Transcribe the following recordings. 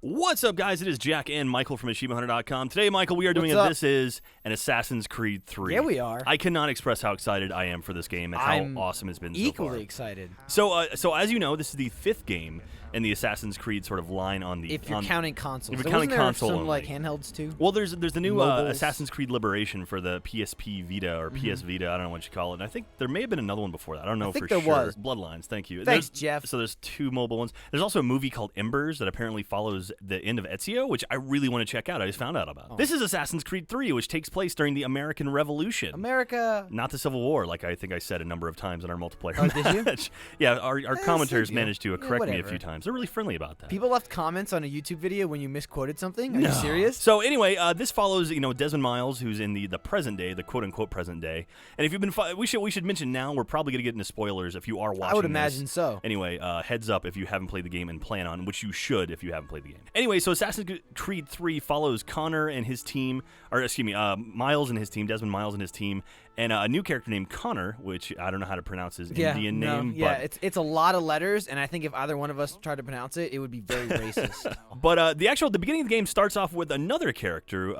What's up, guys? It is Jack and Michael from AchievementHunter.com. Today, Michael, we are doing This Is an Assassin's Creed 3. Yeah, we are. I cannot express how excited I am for this game and how awesome it's been so far. Equally excited. So as you know, this is the 5th game in the Assassin's Creed sort of line on the... If you're counting consoles. If you're counting console some, only. like, handhelds, too? Well, there's the new Assassin's Creed Liberation for the PSP Vita or PS Vita. I don't know what you call it. And I think there may have been another one before that. I don't know for sure. Was. Bloodlines, thank you. Thanks, Jeff. So there's 2 mobile ones. There's also a movie called Embers that apparently follows the end of Ezio, which I really want to check out. I just found out about. Oh. This is Assassin's Creed 3, which takes place during the American Revolution. America! Not the Civil War, like I think I said a number of times in our multiplayer match. Did you? Yeah, our commenters managed to correct me a few times. They're really friendly about that. People left comments on a YouTube video when you misquoted something? Are you serious? So anyway, this follows Desmond Miles, who's in the present day, the quote-unquote present day. And if you've been, we should mention now, we're probably going to get into spoilers if you are watching. I would imagine so. Anyway, heads up if you haven't played the game and plan on, which you should if you haven't played the game. Anyway, so Assassin's Creed 3 follows Connor and his team, or excuse me, Miles and his team, Desmond Miles and his team, and a new character named Connor, which I don't know how to pronounce his Indian name. Yeah, it's a lot of letters, and I think if either one of us tried to pronounce it, it would be very racist. But the beginning of the game starts off with another character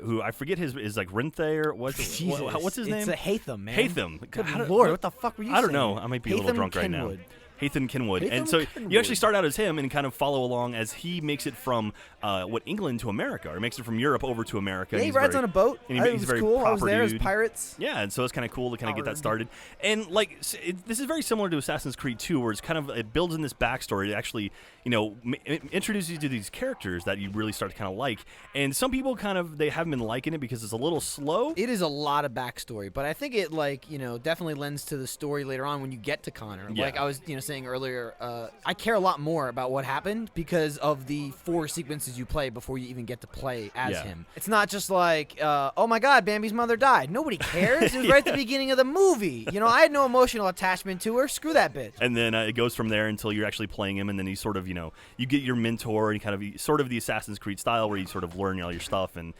who I forget his like Rinthe or what's his name? It's a Hatham, man. Hatham. Good Lord, what the fuck were you saying? I don't know. I might be a little drunk right now. Hatham Kenwood. And so you actually start out as him and kind of follow along as he makes it from England to America, or makes it from Europe over to America. Yeah, he rides on a boat. And he's very cool. I was there as pirates. Yeah, and so it's kind of cool to kind of get that started. And like this is very similar to Assassin's Creed 2, where it's kind of it builds in this backstory to actually it introduces you to these characters that you really start to kind of like. And some people they haven't been liking it because it's a little slow. It is a lot of backstory, but I think it definitely lends to the story later on when you get to Connor. Yeah. Like I was saying earlier, I care a lot more about what happened because of the 4 sequences you play before you even get to play as him. It's not just like, oh my God, Bambi's mother died. Nobody cares. It was right at the beginning of the movie. I had no emotional attachment to her. Screw that bitch. And then it goes from there until you're actually playing him, and then you sort of, you get your mentor, and kind of sort of the Assassin's Creed style where you sort of learn all your stuff. And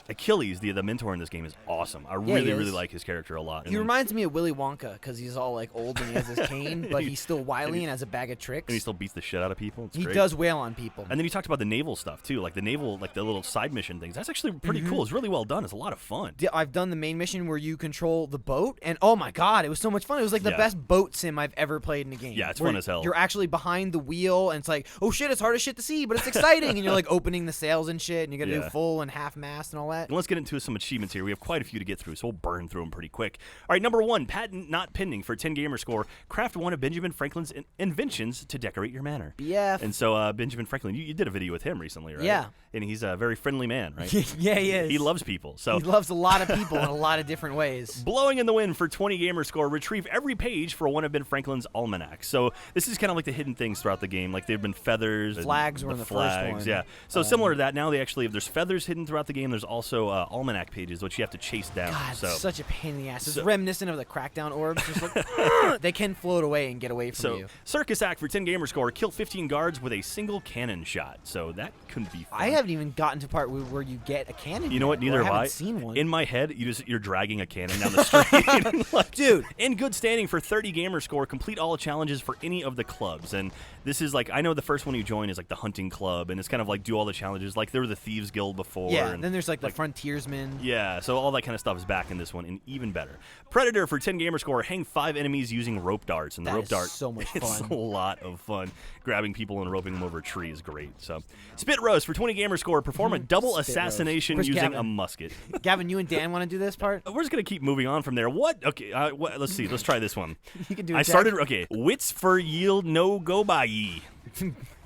Achilles, the mentor in this game, is awesome. I really like his character a lot. He reminds me of Willy Wonka because he's all like old and he has his cane, but he's still wily and has a bag of tricks. And he still beats the shit out of people. It's he great. Does wail on people. And then you talked about the naval stuff too, like the naval, like the little side mission things. That's actually pretty cool. It's really well done. It's a lot of fun. I've done the main mission where you control the boat, and oh my God, it was so much fun. It was like the best boat sim I've ever played in a game. Yeah, it's fun as hell. You're actually behind the wheel, and it's like, oh shit, it's hard as shit to see, but it's exciting. And you're like opening the sails and shit, and you got to do full and half mast and all that. And let's get into some achievements here. We have quite a few to get through, so we'll burn through them pretty quick. All right, number 1, patent not pending for 10 gamer score. Craft one of Benjamin Franklin's inventions to decorate your manor. BF. And so Benjamin Franklin, you did a video with him recently, right? Yeah. And he's a very friendly man, right? Yeah, he is. He loves people. So he loves a lot of people in a lot of different ways. Blowing in the wind for 20 gamer score. Retrieve every page for one of Ben Franklin's almanacs. So this is kind of like the hidden things throughout the game. Like there've been feathers. Flags were in the first one. Yeah. So similar to that, now they actually there's feathers hidden throughout the game. There's also almanac pages which you have to chase down. God, so such a pain in the ass. It's reminiscent of the Crackdown orbs. Just like, they can float away and get away from you. Circus act for 10 gamer score. Kill 15 guards with a single cannon shot. So that couldn't be fun. I haven't even gotten to part where you get a cannon. You know what? Neither have I. Seen one. In my head, you're dragging a cannon down the street. Like, dude, in good standing for 30 gamer score. Complete all challenges for any of the clubs. And this is like, I know the first one you join is like the hunting club, and it's kind of like do all the challenges. Like there were the Thieves Guild before. Yeah, and then there's like the Frontiersmen. Yeah, so all that kind of stuff is back in this one, and even better. Predator for 10 gamer score. Hang 5 enemies using rope darts. And the rope dart, so much fun. It's a lot of fun. Grabbing people and roping them over a tree is great. So Spit roast for 20 gamer score. Perform a double assassination using Gavin? a musket. Gavin, you and Dan want to do this part? We're just going to keep moving on from there. What? Okay, let's see. Let's try this one. You can do it, I started, okay. Wits for yield no go by ye.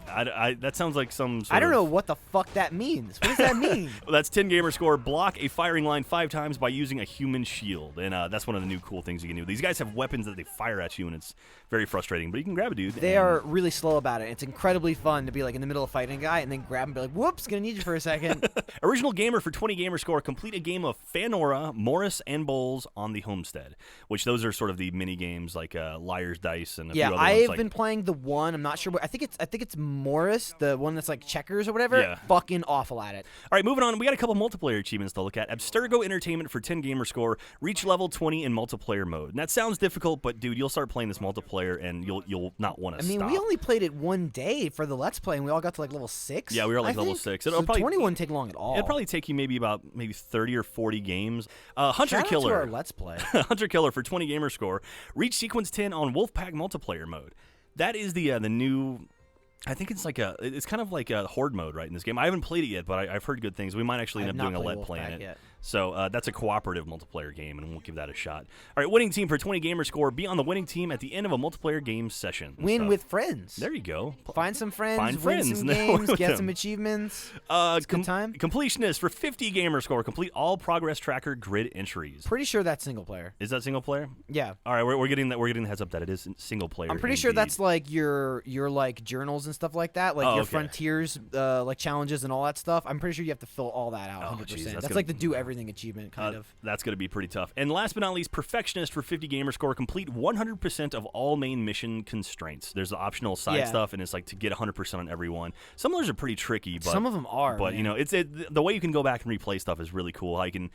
That sounds like some sort I don't know what the fuck that means. What does that mean? Well, that's 10 gamer score. Block a firing line 5 times by using a human shield. And that's one of the new cool things you can do. These guys have weapons that they fire at you, and it's very frustrating. But you can grab a dude. They are really slow about it. It's incredibly fun to be like in the middle of fighting a guy and then grab him and be like, whoops, gonna need you for a second. Original gamer for 20 gamer score. Complete a game of Fanora, Morris, and Bowls on the Homestead. Which those are sort of the mini games like Liar's Dice and a few other ones. I've been playing the one. I'm not sure. I think it's Morris, the one that's like checkers or whatever, fucking awful at it. All right, moving on. We got a couple multiplayer achievements to look at. Abstergo Entertainment for 10 gamer score. Reach level 20 in multiplayer mode. And that sounds difficult, but dude, you'll start playing this multiplayer and you'll not want to stop. I mean, we only played it one day for the Let's Play, and we all got to like level 6. Yeah, we were like level 6. So 20 wouldn't take long at all. It'll probably take you maybe 30 or 40 games. Hunter Shout Killer. out to our Let's Play. Hunter Killer for 20 gamer score. Reach sequence 10 on Wolfpack multiplayer mode. That is the new. I think it's kind of like a horde mode, right, in this game. I haven't played it yet, but I've heard good things. We might actually end up doing a let play in it. Yet. So that's a cooperative multiplayer game, and we'll give that a shot. All right, winning team for 20 gamer score. Be on the winning team at the end of a multiplayer game session. Win with friends. There you go. Find some friends. Find win friends. some games. Get some achievements. It's a good time. Completionist for 50 gamer score. Complete all progress tracker grid entries. Pretty sure that's single player. Is that single player? Yeah. All right, we're getting that. We're getting the heads up that it is single player. I'm pretty sure that's like your like journals and stuff like that, like your frontiers, like challenges and all that stuff. I'm pretty sure you have to fill all that out 100%. That's like the do everything achievement kind of. That's going to be pretty tough. And last but not least, Perfectionist for 50 gamer score. Complete 100% of all main mission constraints. There's the optional side stuff, and it's like to get 100% on every one. Some of those are pretty tricky, but some of them are. But man. you know, the way you can go back and replay stuff is really cool. How you can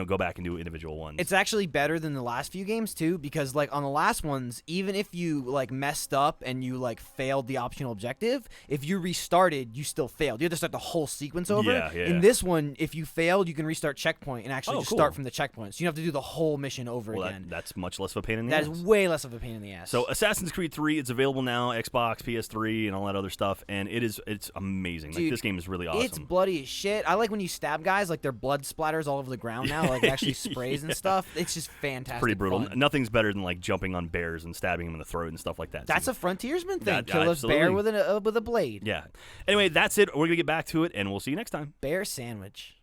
go back and do individual ones. It's actually better than the last few games too, because like on the last ones, even if you like messed up and you like failed the optional objective, if you restarted, you still failed. You had to start the whole sequence over. Yeah. In this one, if you failed, you can restart checkpoint and actually just cool. start from the checkpoint. So you don't have to do the whole mission over again. That's much less of a pain in the ass. ass. That is way less of a pain in the ass. So Assassin's Creed 3, it's available now, Xbox, PS3, and all that other stuff, and it's amazing. Dude, like, this game is really awesome. It's bloody as shit. I like when you stab guys, like their blood splatters all over the ground now, like it actually sprays and stuff. It's just fantastic. It's pretty brutal. Fun. Nothing's better than like jumping on bears and stabbing them in the throat and stuff like that. That's a frontiersman thing. Kill absolutely. a bear with a blade. Yeah. Anyway, that's it. We're gonna get back to it, and we'll see you next time. Bear sandwich.